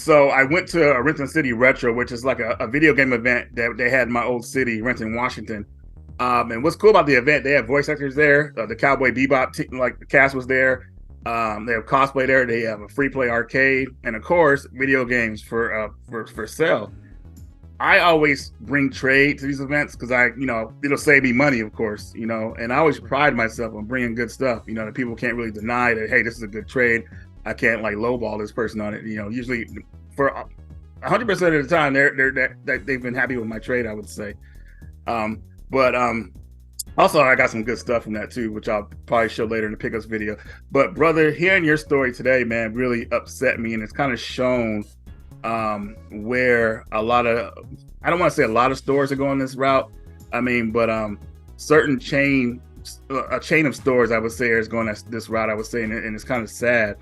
So I went to a Renton City Retro, which is like a video game event that they had in my old city, Renton, Washington. And what's cool about the event, they have voice actors there. The Cowboy Bebop, like the cast was there. They have cosplay there. They have a free play arcade, and of course, video games for sale. I always bring trade to these events because it'll save me money, of course, and I always pride myself on bringing good stuff, that people can't really deny that, hey, this is a good trade. I can't like lowball this person on it. Usually for 100% of the time, they've been happy with my trade, I would say. But also I got some good stuff from that too, which I'll probably show later in the pickups video. But brother, hearing your story today, man, really upset me, and it's kind of shown where I don't want to say a lot of stores are going this route. But certain a chain of stores, I would say, is going this route, I would say, and it's kind of sad.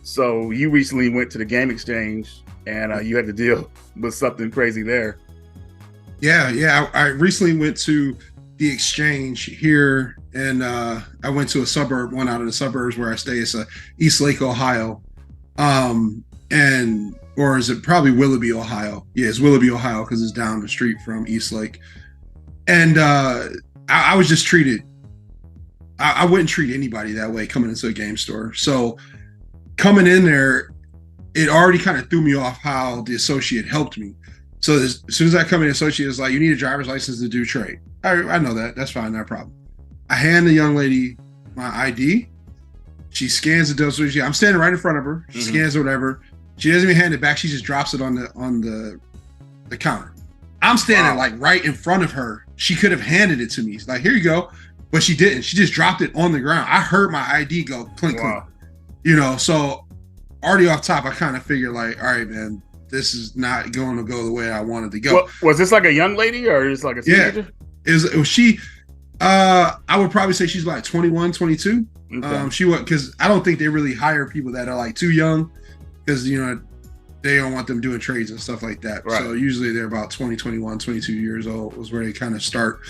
So you recently went to the game exchange, and you had to deal with something crazy there. Yeah. I recently went to the exchange here, and I went to one out of the suburbs where I stay. It's East Lake, Ohio. Or is it probably Willoughby, Ohio? Yeah, it's Willoughby, Ohio, because it's down the street from East Lake. And I was just treated. I wouldn't treat anybody that way coming into a game store. So coming in there, it already kind of threw me off how the associate helped me. So as soon as I come in, the associate is like, "You need a driver's license to do trade." I know that. That's fine, no problem. I hand the young lady my ID. She scans it, does what I'm standing right in front of her. She scans it, whatever. She doesn't even hand it back. She just drops it on the counter. I'm standing like right in front of her. She could have handed it to me. She's like, "Here you go," but she didn't. She just dropped it on the ground. I heard my ID go clink, clink. So already off top, I kind of figured like, all right, man, this is not going to go the way I wanted to go. Was this like a young lady or just like a teenager? Yeah, it was she. I would probably say she's like 21, 22. Okay. She was, because I don't think they really hire people that are like too young, because they don't want them doing trades and stuff like that. Right. So usually they're about 20, 21, 22 years old was where they kind of start.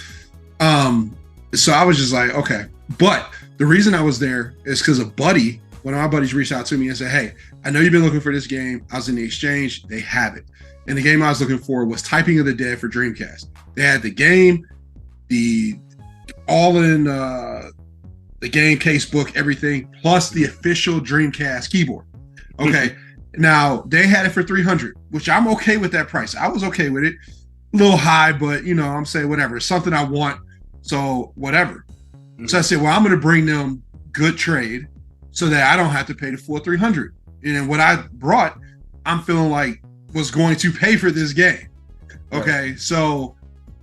So I was just like, okay. But the reason I was there is because a buddy, one of my buddies, reached out to me and said, "Hey, I know you've been looking for this game. I was in the exchange. They have it." And the game I was looking for was Typing of the Dead for Dreamcast. They had the game, the game case book, everything, plus the official Dreamcast keyboard. Okay. Now they had it for $300, which I'm okay with that price. I was okay with it. A little high, but I'm saying whatever. It's something I want. So whatever. So I said, well, I'm going to bring them good trade so that I don't have to pay the full $300. And what I brought, I'm feeling like was going to pay for this game. Okay. Right. So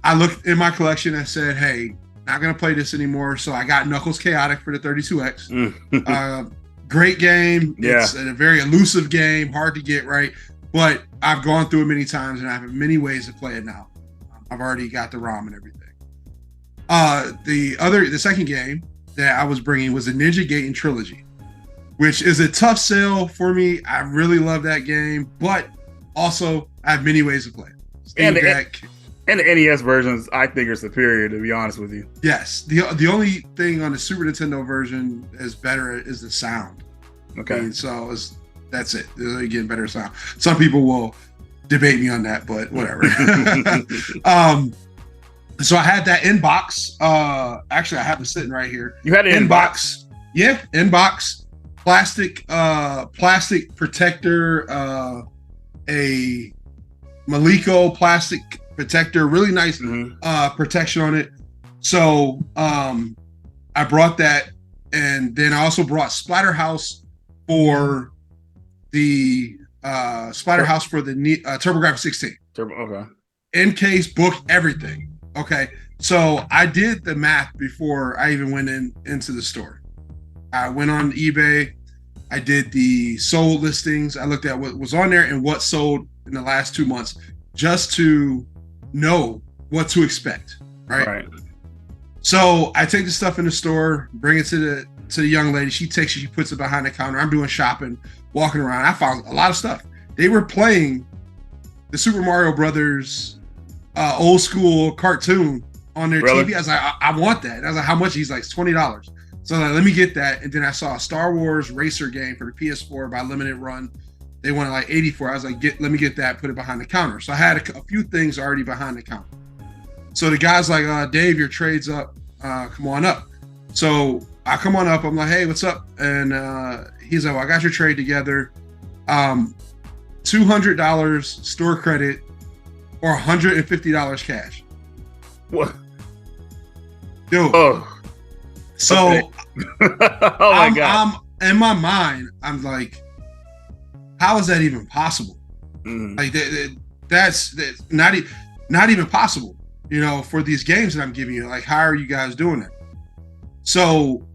I looked in my collection and said, hey, not going to play this anymore. So I got Knuckles Chaotic for the 32X. Great game. Yeah. It's a very elusive game, hard to get right. But I've gone through it many times and I have many ways to play it now. I've already got the ROM and everything. The second game that I was bringing was the Ninja Gaiden Trilogy, which is a tough sell for me. I really love that game, but also I have many ways to play it. And the NES versions, I think, are superior, to be honest with you. Yes. The only thing on the Super Nintendo version is better is the sound. Okay. So that's it. They're getting better sound. Some people will debate me on that, but whatever. So I had that in-box. Actually, I have it sitting right here. You had it in-box? Yeah, in-box. Plastic protector, a Maliko plastic protector, really nice protection on it. So I brought that, and then I also brought Splatterhouse for the TurboGrafx 16. Okay. In case, book, everything. Okay, so I did the math before I even went into the store. I went on eBay. I did the sold listings. I looked at what was on there and what sold in the last 2 months, just to know what to expect. Right. So I take the stuff in the store, bring it to the young lady. She takes it, she puts it behind the counter. I'm doing shopping, walking around. I found a lot of stuff. They were playing the Super Mario Brothers old school cartoon on their TV. I was like, I want that. And I was like, how much? He's like, it's $20. So I was like, let me get that. And then I saw a Star Wars racer game for the PS4 by Limited Run. They wanted like 84. I was like, let me get that, put it behind the counter. So I had a few things already behind the counter. So the guy's like, Dave, your trade's up. Come on up. So I come on up. I'm like, hey, what's up? And he's like, well, I got your trade together. $200 store credit or $150 cash. What? Dude. Oh. So okay. Oh my God. I'm in my mind, I'm like, how is that even possible? Like that's not even possible, for these games that I'm giving you. Like, how are you guys doing that? So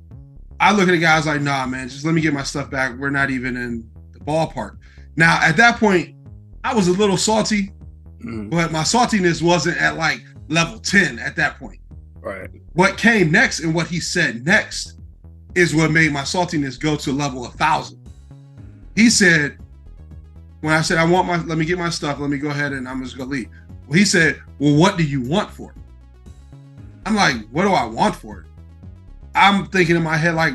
I look at the guys like, nah, man, just let me get my stuff back. We're not even in the ballpark. Now, at that point, I was a little salty, but my saltiness wasn't at like level 10 at that point. Right. What came next and what he said next is what made my saltiness go to level 1,000. He said, when I said, let me get my stuff, let me go ahead and I'm just gonna leave. Well, he said, well, what do you want for it? I'm like, what do I want for it? I'm thinking in my head, like,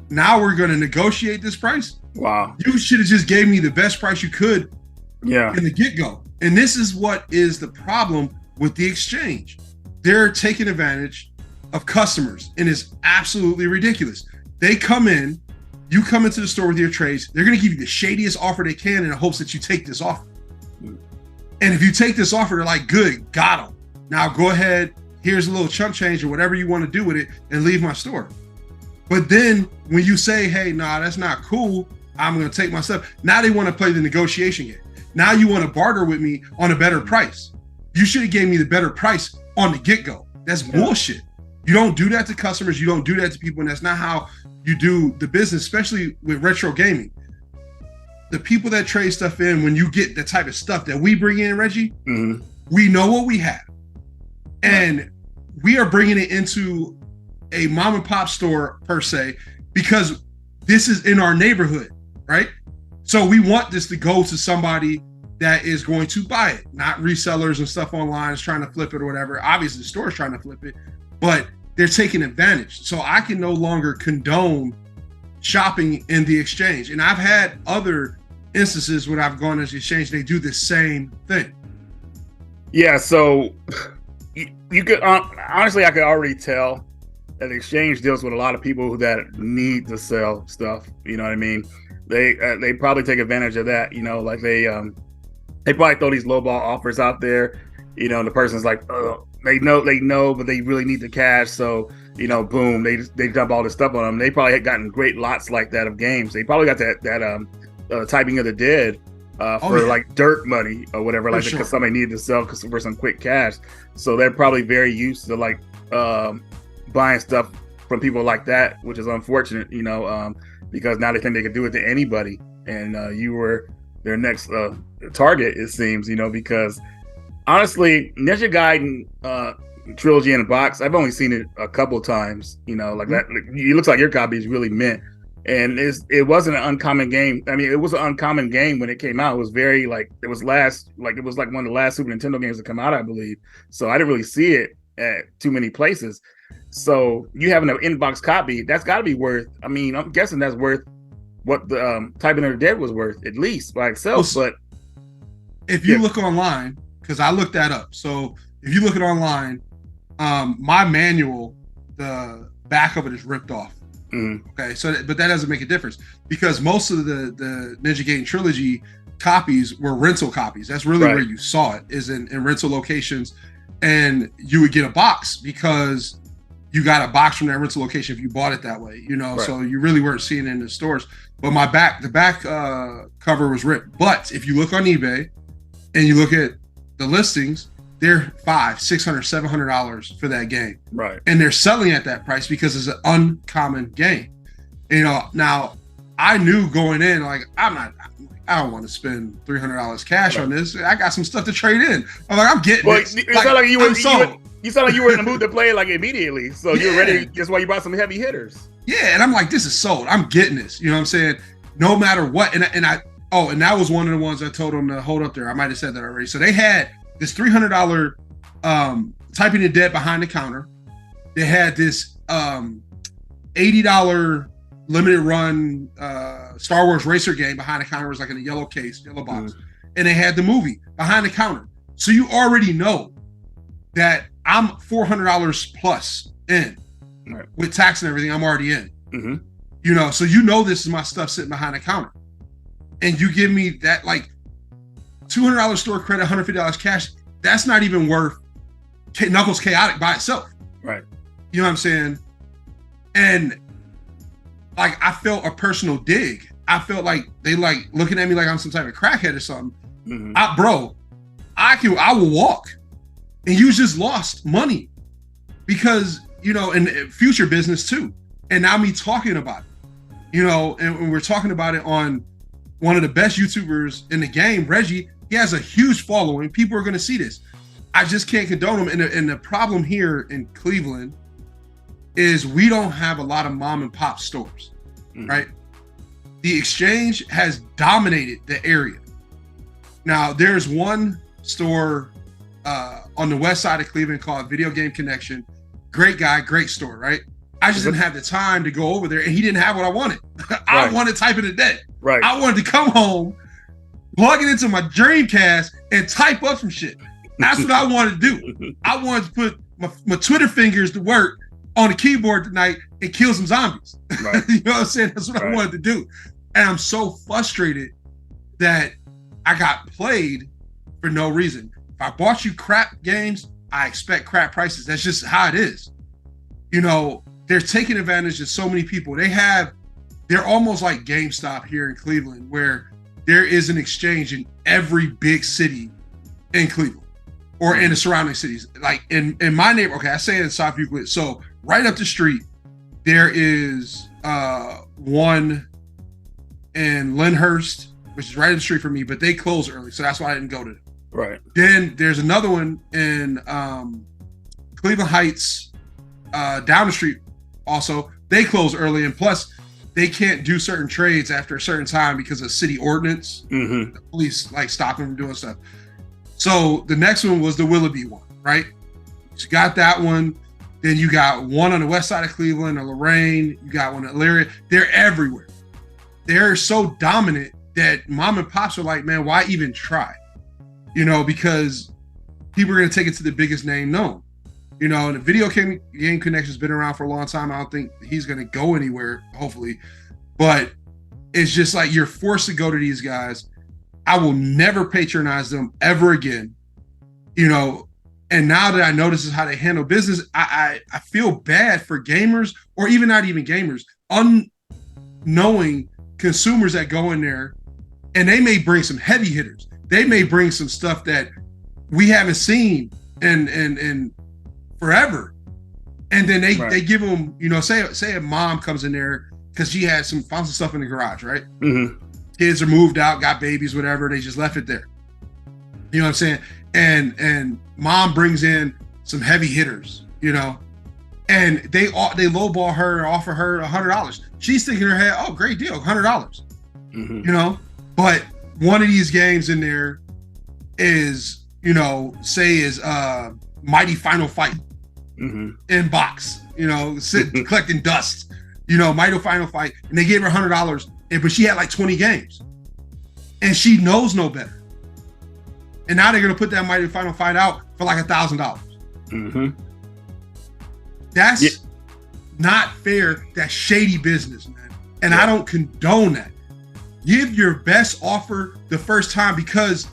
now we're gonna negotiate this price? Wow. You should have just gave me the best price you could in the get-go. And this is what is the problem with the exchange. They're taking advantage of customers, and it's absolutely ridiculous. They come in, you come into the store with your trades, they're going to give you the shadiest offer they can in the hopes that you take this offer. And if you take this offer, they're like, good, got them. Now go ahead, here's a little chump change or whatever you want to do with it and leave my store. But then when you say, hey, nah, that's not cool, I'm going to take my stuff. Now they want to play the negotiation game. Now you want to barter with me on a better price. You should have gave me the better price on the get-go. That's bullshit. You don't do that to customers. You don't do that to people. And that's not how you do the business, especially with retro gaming. The people that trade stuff in, when you get the type of stuff that we bring in, Reggie, we know what we have. And we are bringing it into a mom and pop store per se, because this is in our neighborhood, right? So we want this to go to somebody that is going to buy it, not resellers and stuff online is trying to flip it or whatever. Obviously, the store is trying to flip it, but they're taking advantage. So I can no longer condone shopping in the exchange. And I've had other instances when I've gone to the exchange, they do the same thing. Yeah, so you could honestly, I could already tell that the exchange deals with a lot of people that need to sell stuff. You know what I mean? They probably take advantage of that. Like they probably throw these lowball offers out there. And the person's like, oh, they know, but they really need the cash. So boom, they dump all this stuff on them. They probably had gotten great lots like that of games. They probably got that Typing of the Dead for like dirt money or whatever, like because somebody needed to sell for some quick cash. So they're probably very used to like buying stuff from people like that, which is unfortunate, because now they think they can do it to anybody, and you were their next target, it seems, because honestly, Ninja Gaiden trilogy in a box, I've only seen it a couple times, like that. It looks like your copy is really mint. And it wasn't an uncommon game. I mean, it was an uncommon game when it came out. It was very it was one of the last Super Nintendo games to come out, I believe. So I didn't really see it at too many places. So you having an in-box copy, that's got to be worth. I mean, I'm guessing that's worth what the Typing of the Dead was worth, at least by itself. But if you look online, because I looked that up. So if you look at online, my manual, the back of it is ripped off. Okay, but that doesn't make a difference, because most of the Ninja Gaiden trilogy copies were rental copies. That's really where you saw it, is in rental locations, and you would get a box because you got a box from that rental location if you bought it that way, so you really weren't seeing it in the stores. But the back cover was ripped. But if you look on eBay and you look at the listings, they're $500, $600, $700 for that game. Right. And they're selling at that price because it's an uncommon game. Now I knew going in, like, I don't want to spend $300 cash on this. I got some stuff to trade in. I'm like, I'm getting it. You sound like you were in the mood to play it like immediately. So you're ready. That's why you bought some heavy hitters. Yeah. And I'm like, this is sold. I'm getting this. You know what I'm saying? No matter what. And that was one of the ones I told them to hold up there. I might have said that already. So they had this $300 Typing the Dead behind the counter. They had this $80 limited run Star Wars racer game behind the counter. Was like in a yellow case, yellow box, and they had the movie behind the counter. So you already know that I'm $400 plus in with tax and everything. I'm already in. You know, so you know this is my stuff sitting behind the counter, and you give me that like $200 store credit, $150 cash. That's not even worth Knuckles Chaotic by itself. Right. You know what I'm saying? And like I felt a personal dig. I felt like they like looking at me like I'm some type of crackhead or something. I will walk, and you just lost money because, you know, in future business too. And now me talking about it, you know, and we're talking about it on one of the best YouTubers in the game, Reggie. He has a huge following. People are going to see this. I just can't condone him. And the problem here in Cleveland is we don't have a lot of mom and pop stores, right? The Exchange has dominated the area. Now, there's one store on the west side of Cleveland called Video Game Connection. Great guy, great store, right? I just didn't have the time to go over there, and he didn't have what I wanted. I wanted type of the day. Right. I wanted to come home, plug it into my Dreamcast, and type up some shit. That's what I wanted to do. I wanted to put my Twitter fingers to work on the keyboard tonight and kill some zombies. Right. You know what I'm saying? That's what I wanted to do. And I'm so frustrated that I got played for no reason. If I bought you crap games, I expect crap prices. That's just how it is. You know, they're taking advantage of so many people. They're almost like GameStop here in Cleveland, where there is an Exchange in every big city in Cleveland or in the surrounding cities. Like in my neighborhood, okay, I say in South Euclid. So right up the street, there is one in Lyndhurst, which is right up the street from me, but they close early. So that's why I didn't go to them. Right. Then there's another one in Cleveland Heights, down the street also. They close early, and plus they can't do certain trades after a certain time because of city ordinance. The police like stop them from doing stuff. So the next one was the Willoughby one, right? So you got that one. Then you got one on the west side of Cleveland, or Lorraine. You got one in Elyria. They're everywhere. They're so dominant that mom and pops are like, man, why even try? You know, because people are going to take it to the biggest name known. You know, and the Video Game Connection has been around for a long time. I don't think he's going to go anywhere, hopefully. But it's just like you're forced to go to these guys. I will never patronize them ever again. You know, and now that I know this is how they handle business, I feel bad for gamers, or even not even gamers, unknowing consumers that go in there, and they may bring some heavy hitters. They may bring some stuff that we haven't seen in forever. And then they give them, you know, say a mom comes in there because she had found some stuff in the garage, right? Kids are moved out, got babies, whatever. They just left it there. You know what I'm saying? And mom brings in some heavy hitters, you know, and they lowball her and offer her $100. She's thinking in her head, oh, great deal, $100. You know, but one of these games in there is, you know, say is Mighty Final Fight in box, you know, collecting dust, you know, Mighty Final Fight, and they gave her $100, but she had like 20 games, and she knows no better. And now they're gonna put that Mighty Final Fight out for like $1,000. That's not fair. That's shady business, man. And I don't condone that. Give your best offer the first time, because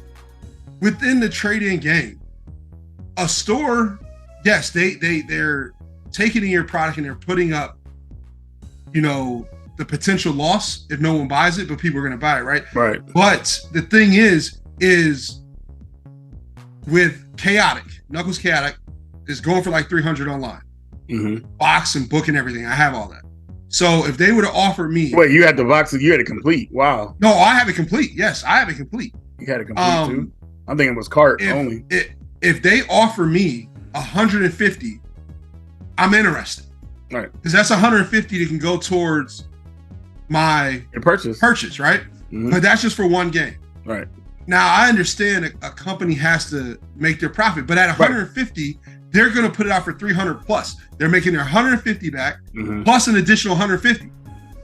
within the trade-in game, a store, yes, they're taking in your product and they're putting up, you know, the potential loss if no one buys it, but people are going to buy it, right? Right. But the thing is with Chaotic, Knuckles Chaotic is going for like $300 online. Box and book and everything. I have all that. So if they would have offered me, wait, you had the box, you had it complete. Wow. No, I have it complete. Yes, I have it complete. You had it complete too. I'm thinking it was cart only. If they offer me 150, I'm interested. Right. Because that's 150 that can go towards my purchase, right? But that's just for one game. Right. Now I understand a company has to make their profit, but at 150, they're going to put it out for 300 plus. They're making their 150 back plus an additional 150.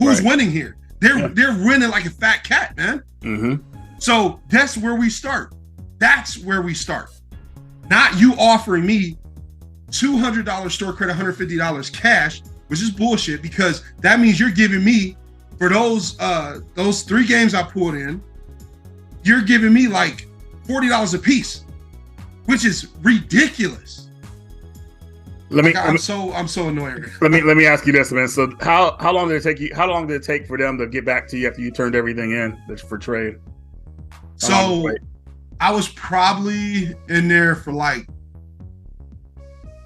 Who's Right. winning here? They're winning like a fat cat, man. Mm-hmm. So that's where we start. That's where we start. Not you offering me $200 store credit, $150 cash, which is bullshit, because that means you're giving me, for those 3 games I pulled in, you're giving me like $40 a piece, which is ridiculous. I'm so annoyed. Let me ask you this, man. So how long did it take you? How long did it take for them to get back to you after you turned everything in that's for trade? So I was probably in there for like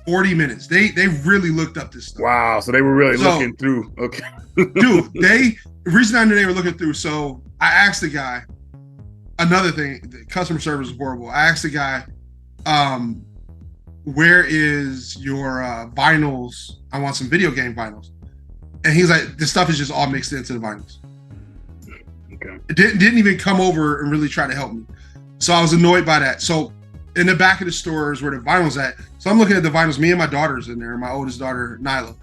40 minutes. They really looked up this stuff. Wow. So they were really looking through. Okay. Dude, the reason I knew they were looking through, so I asked the guy, another thing, the customer service is horrible. I asked the guy, where is your vinyls? I want some video game vinyls. And he's like, this stuff is just all mixed into the vinyls. Okay. It didn't even come over and really try to help me. So I was annoyed by that. So in the back of the store is where the vinyl's at. So I'm looking at the vinyls. Me and my daughter's in there, my oldest daughter, Nyla.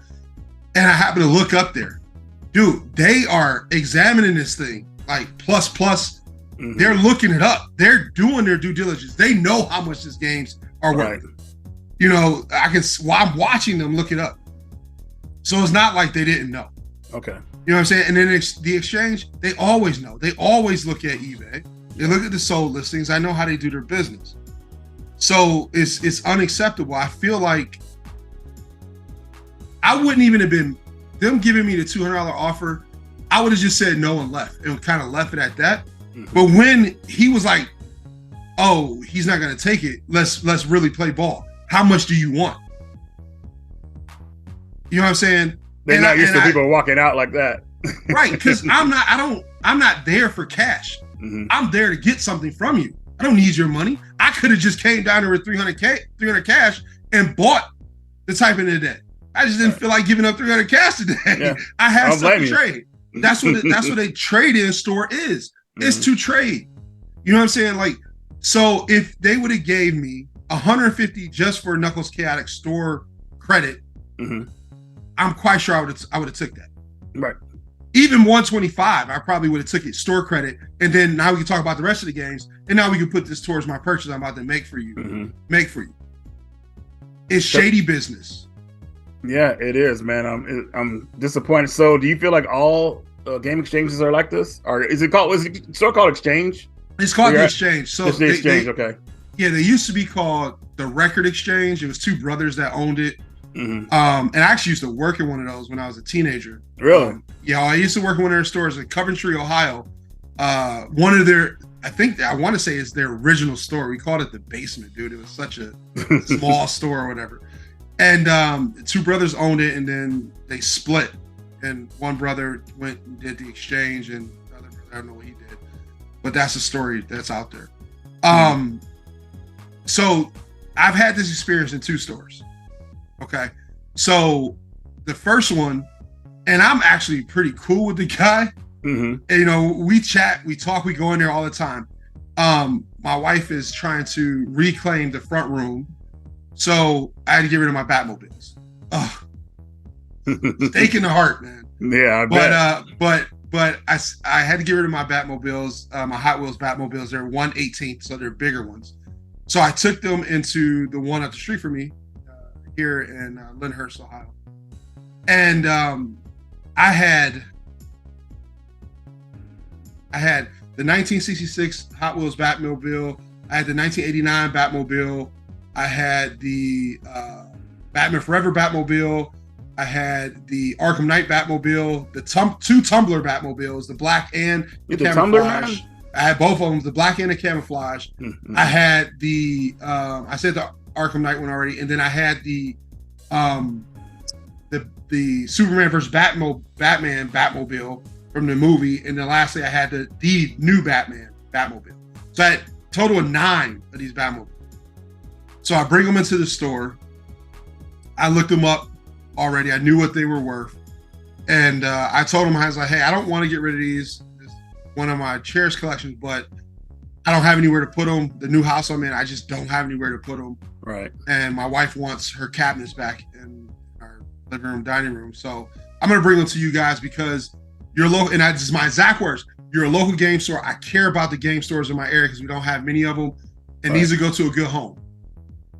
And I happen to look up there. Dude, they are examining this thing like plus. Mm-hmm. They're looking it up. They're doing their due diligence. They know how much these games are worth. Right. You know, while I'm watching them look it up. So it's not like they didn't know. Okay. You know what I'm saying? And then the exchange, they always know. They always look at eBay. They look at the sold listings. I know how they do their business. So it's unacceptable. I feel like I wouldn't even have been, them giving me the $200 offer, I would have just said no and left, and kind of left it at that. Mm-hmm. But when he was like, oh, he's not going to take it, let's really play ball. How much do you want? You know what I'm saying? They're not used to people walking out like that. Right, because I'm not there for cash. Mm-hmm. I'm there to get something from you. I don't need your money. I could have just came down there with 300 cash and bought the type in today. I just didn't feel like giving up 300 cash today. Yeah. I had something to trade. That's what a trade-in store is. Mm-hmm. It's to trade. You know what I'm saying? Like, so if they would have gave me $150 just for Knuckles Chaotic store credit, mm-hmm. I'm quite sure I would have took that. Right. Even 125, I probably would have took it store credit, and then now we can talk about the rest of the games, and now we can put this towards my purchase I'm about to make for you. Mm-hmm. Make for you. It's shady business. Yeah, it is, man. I'm disappointed. So, do you feel like all game exchanges are like this, or is it still called Exchange? It's called the Exchange. So it's the Exchange. Okay. Yeah, they used to be called the Record Exchange. It was 2 brothers that owned it. Mm-hmm. And I actually used to work in one of those when I was a teenager. Really? Yeah, I used to work in one of their stores in Coventry, Ohio. One of their, I want to say it's their original store. We called it the basement, dude. It was such a small store or whatever. And 2 brothers owned it, and then they split. And one brother went and did the exchange, and the other brother, I don't know what he did. But that's a story that's out there. Mm-hmm. So I've had this experience in 2 stores. Okay. So the first one, and I'm actually pretty cool with the guy. Mm-hmm. And, you know, we chat, we talk, we go in there all the time. My wife is trying to reclaim the front room. So I had to get rid of my Batmobiles. Ugh. Stake in the heart, man. Yeah, I bet. But I had to get rid of my Batmobiles, my Hot Wheels Batmobiles. They're 1/18, so they're bigger ones. So I took them into the one up the street from me here in Lyndhurst, Ohio. And I had the 1966 Hot Wheels Batmobile. I had the 1989 Batmobile. I had the Batman Forever Batmobile. I had the Arkham Knight Batmobile, the 2 Tumbler Batmobiles, the black and the camouflage. I had both of them, the black and the camouflage. Mm-hmm. I had the I said the Arkham Knight one already, and then I had the Superman versus Batman Batmobile from the movie, and then lastly I had the new Batmobile. So I had a total of 9 of these Batmobiles. So I bring them into the store. I looked them up already. I knew what they were worth, and I told him, I was like, "Hey, I don't want to get rid of these. It's one of my cherished collections, but I don't have anywhere to put them. The new house I'm in, I just don't have anywhere to put them. Right. And my wife wants her cabinets back in our living room, dining room. So I'm gonna bring them to you guys because You're local, and that's my exact words. You're a local game store. I care about the game stores in my area because we don't have many of them, and these will go to a good home.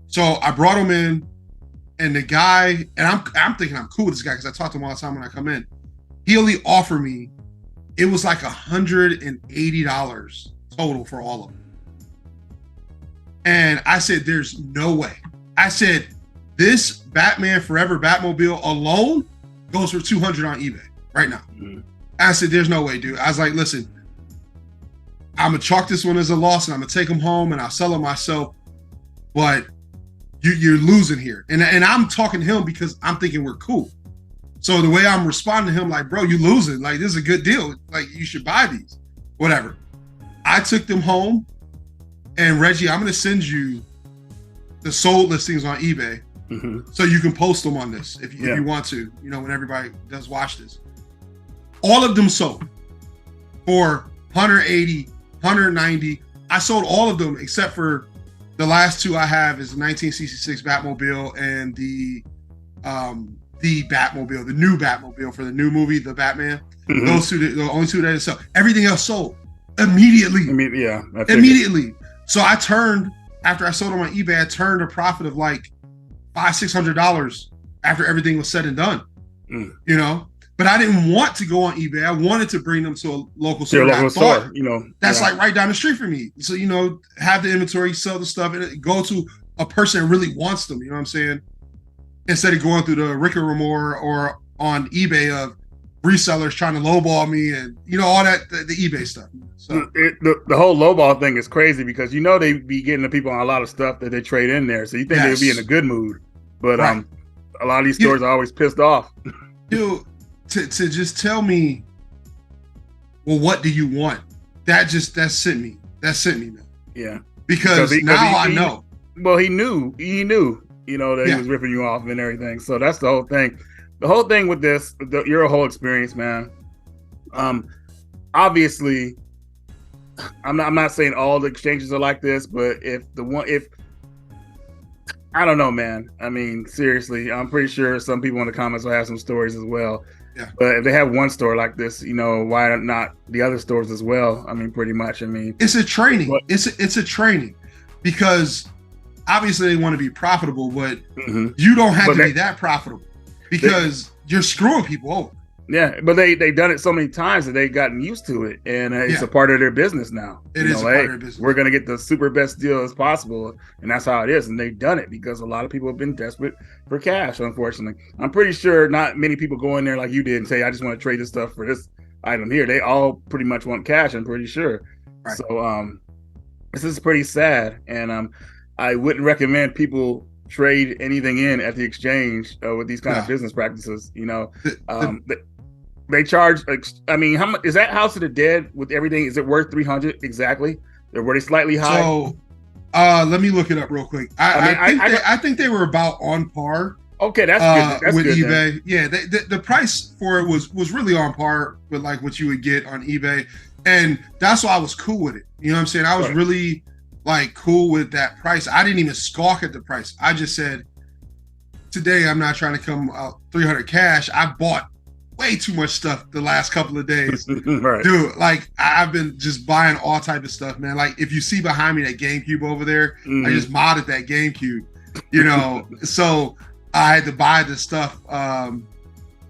So I brought them in, and the guy, and I'm thinking I'm cool with this guy because I talk to him all the time when I come in. He only offered me, it was like $180 total for all of them. And I said, there's no way. I said, this Batman Forever Batmobile alone goes for $200 on eBay right now. Mm-hmm. I said, there's no way, dude. I was like, listen, I'm going to chalk this one as a loss and I'm going to take them home and I'll sell them myself. But you're losing here. And I'm talking to him because I'm thinking we're cool. So the way I'm responding to him, like, bro, you losing. Like, this is a good deal. Like, you should buy these. Whatever. I took them home. And Reggie, I'm going to send you the sold listings on eBay so you can post them on this if you want to, when everybody does watch this. All of them sold for 180, 190. I sold all of them except for the last two I have is the 1966 Batmobile and the Batmobile, the new Batmobile for the new movie, The Batman. Those two, the only two that didn't sell. Everything else sold immediately. Immediately. So I turned, after I sold them on eBay, I turned a profit of like $500-600 after everything was said and done. But I didn't want to go on eBay. I wanted to bring them to a local store. That's like right down the street from me. So, have the inventory, sell the stuff, and go to a person that really wants them. You know what I'm saying? Instead of going through the Rick and Remore or on eBay of resellers trying to lowball me and all that the eBay stuff. So the whole lowball thing is crazy because they be getting the people on a lot of stuff that they trade in there. So you think they'd be in a good mood, but a lot of these stores are always pissed off. Dude, to just tell me, well, what do you want? That sent me. That sent me, man. Yeah, because now I know. Well, he knew, that he was ripping you off and everything. So that's the whole thing. The whole thing with this, your whole experience, man. Obviously, I'm not saying all the exchanges are like this, but if I don't know, man. I mean, seriously, I'm pretty sure some people in the comments will have some stories as well. Yeah. But if they have one store like this, why not the other stores as well? I mean, pretty much. I mean, it's a training. It's a training because obviously they want to be profitable, but you don't have to be that profitable. Because you're screwing people over. Yeah, but they've done it so many times that they've gotten used to it, and it's a part of their business now. It is a part of their business. We're going to get the super best deal as possible, and that's how it is. And they've done it because a lot of people have been desperate for cash, unfortunately. I'm pretty sure not many people go in there like you did and say, I just want to trade this stuff for this item here. They all pretty much want cash, I'm pretty sure. Right. So this is pretty sad, and I wouldn't recommend people trade anything in at the exchange with these kind of business practices. They charge. I mean, how much is that House of the Dead with everything? Is it worth $300 exactly? Or were they slightly high? So, let me look it up real quick. I think they were about on par. Okay, that's good. That's with good, eBay. Then. Yeah, the price for it was really on par with like what you would get on eBay, and that's why I was cool with it. You know what I'm saying? I was really like cool with that price. I didn't even squawk at the price. I just said, today I'm not trying to come out 300 cash. I bought way too much stuff the last couple of days. Right. Dude, like I've been just buying all type of stuff, man. Like if you see behind me that GameCube over there, I just modded that GameCube, so I had to buy the stuff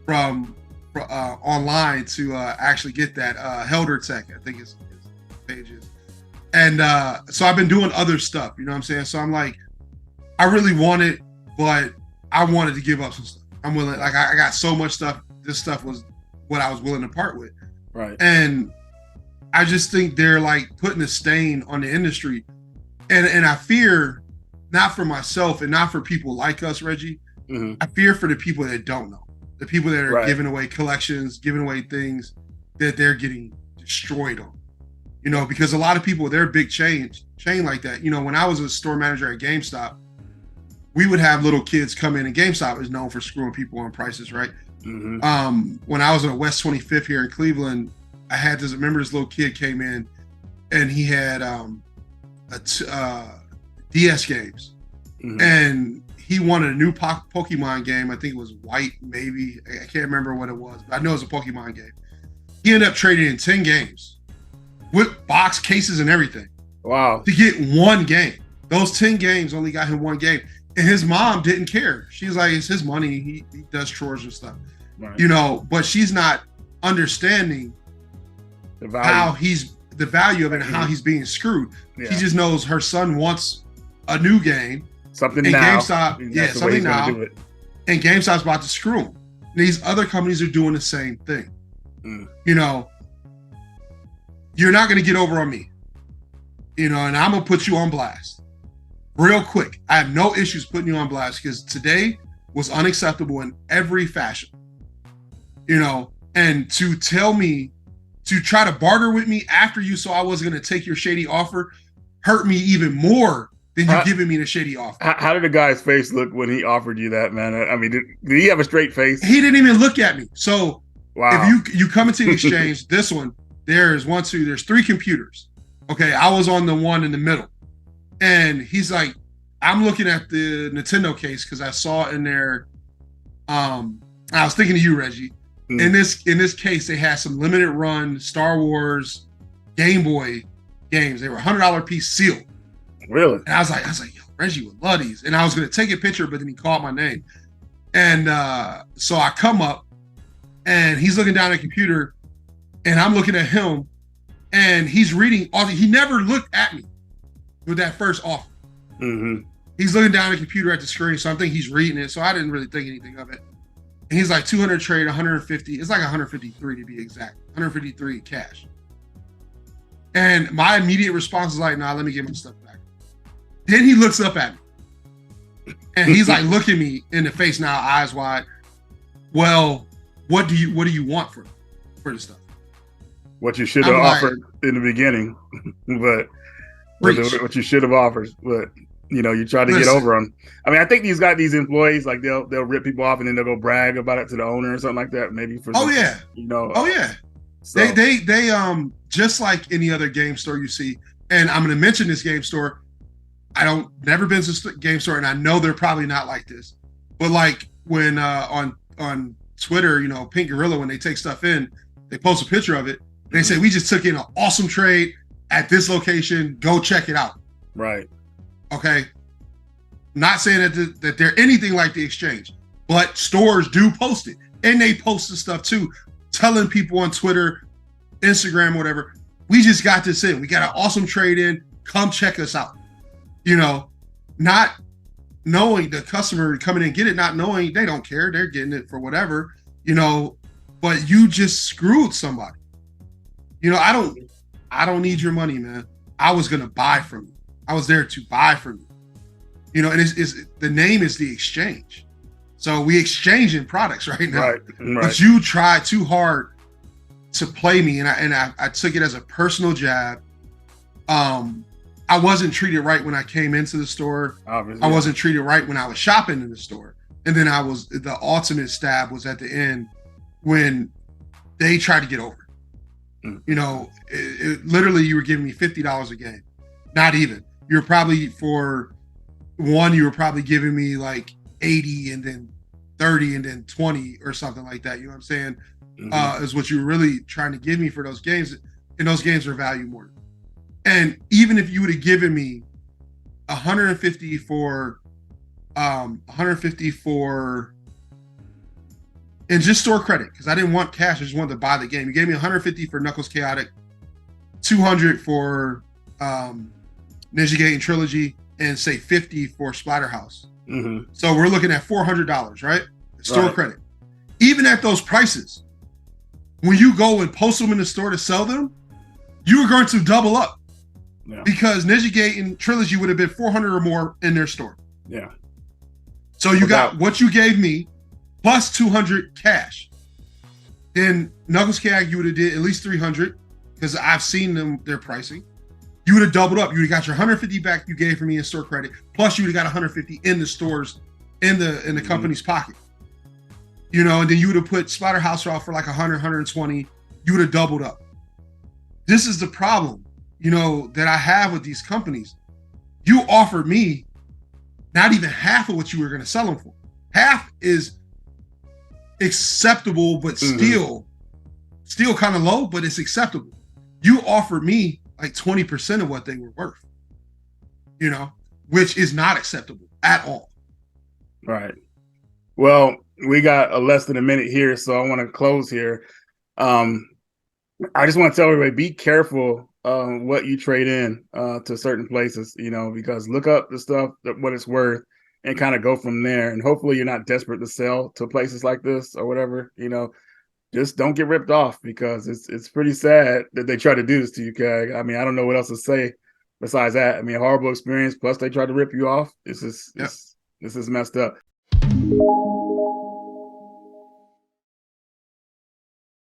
from online to actually get that Helder Tech, I think his page is. And so I've been doing other stuff, you know what I'm saying? So I'm like, I really want it, but I wanted to give up some stuff. I'm willing, like I got so much stuff. This stuff was what I was willing to part with. Right. And I just think they're like putting a stain on the industry. And I fear, not for myself and not for people like us, Reggie, I fear for the people that don't know. The people that are giving away collections, giving away things that they're getting destroyed on. Because a lot of people, they're a big chain like that. When I was a store manager at GameStop, we would have little kids come in, and GameStop is known for screwing people on prices, right? When I was at West 25th here in Cleveland, I had this little kid came in, and he had DS games, and he wanted a new Pokemon game. I think it was White, maybe. I can't remember what it was, but I know it was a Pokemon game. He ended up trading in 10 games with box cases and everything. Wow. To get one game. Those 10 games only got him one game. And his mom didn't care. She's like, it's his money. He does chores and stuff. Right. You know, but she's not understanding how the value of it and how he's being screwed. Yeah. She just knows her son wants a new game. Something now. GameStop, something now. And GameStop's about to screw him. These other companies are doing the same thing. You know, you're not going to get over on me. You know, and I'm going to put you on blast. Real quick. I have no issues putting you on blast because today was unacceptable in every fashion. You know, and to tell me, to try to barter with me after you saw I wasn't going to take your shady offer hurt me even more than you giving me the shady offer. How did the guy's face look when he offered you that, man? I mean, did he have a straight face? He didn't even look at me. So wow. If you come into the exchange, this one, there's 3 computers. Okay, I was on the one in the middle. And he's like, I'm looking at the Nintendo case because I saw in there, I was thinking of you, Reggie. In this case, they had some limited run Star Wars Game Boy games. They were $100 piece sealed. Really? And I was like, yo, Reggie would love these. And I was going to take a picture, but then he called my name. And so I come up and he's looking down at the computer and I'm looking at him and he's reading. He never looked at me with that first offer. Mm-hmm. He's looking down at the computer at the screen. So I'm thinking he's reading it. So I didn't really think anything of it. And he's like 200 trade, 150. It's like 153 to be exact. 153 cash. And my immediate response is like, nah, let me get my stuff back. Then he looks up at me. And he's like, looking me in the face now, eyes wide. Well, what do you want for this stuff? What you should have offered in the beginning. But what you should have offered. But you know, you try to get over them. I mean, I think these employees, like they'll rip people off and then they'll go brag about it to the owner or something like that. Maybe for you know. Oh yeah. So. They just like any other game store you see, and I'm going to mention this game store. Never been to this game store, and I know they're probably not like this. But like when on Twitter, you know, Pink Gorilla, when they take stuff in, they post a picture of it. They say we just took in an awesome trade at this location. Go check it out. Right. Okay, not saying that they're anything like the exchange, but stores do post it, and they post the stuff too, telling people on Twitter, Instagram, whatever. We just got this in. We got an awesome trade in. Come check us out. You know, not knowing the customer coming in get it, not knowing they don't care. They're getting it for whatever. You know, but you just screwed somebody. You know, I don't need your money, man. I was gonna buy from you. I was there to buy from you. You know, and the name is the exchange. So we exchanging products right now. Right. But you tried too hard to play me, and I took it as a personal jab. I wasn't treated right when I came into the store. Obviously. I wasn't treated right when I was shopping in the store. And then the ultimate stab was at the end when they tried to get over. You know, literally you were giving me $50 a game. Not even. You're probably you were probably giving me like 80 and then 30 and then 20 or something like that. You know what I'm saying? Mm-hmm. Is what you were really trying to give me for those games. And those games are value more. And even if you would have given me 150 for and just store credit, because I didn't want cash, I just wanted to buy the game. You gave me 150 for Knuckles Chaotic, 200 for Ninja Gaiden Trilogy, and say 50 for Splatterhouse. Mm-hmm. So we're looking at $400, right? Store credit. Even at those prices, when you go and post them in the store to sell them, you are going to double up. Yeah. Because Ninja Gaiden Trilogy would have been 400 or more in their store. Yeah. So you got what you gave me plus 200 cash. Then Knuckles Chaotic, you would have did at least 300 because I've seen their pricing. You would have doubled up. You would have got your 150 back you gave for me in store credit, plus you would have got 150 in the stores, in the company's pocket. You know, and then you would have put Splatterhouse off for like 100, 120. You would have doubled up. This is the problem, you know, that I have with these companies. You offered me not even half of what you were going to sell them for. Half is acceptable, but still Still kind of low, but it's acceptable. You offered me like 20% of what they were worth, you know, which is not acceptable at all. Right. Well, we got less than a minute here, so I want to close here. Um, I just want to tell everybody, be careful what you trade in to certain places, you know, because look up the stuff, what it's worth, and kind of go from there. And hopefully you're not desperate to sell to places like this or whatever, you know. Just don't get ripped off, because it's pretty sad that they try to do this to you, Kag. I mean, I don't know what else to say besides that. I mean, a horrible experience. Plus, they tried to rip you off. This is messed up.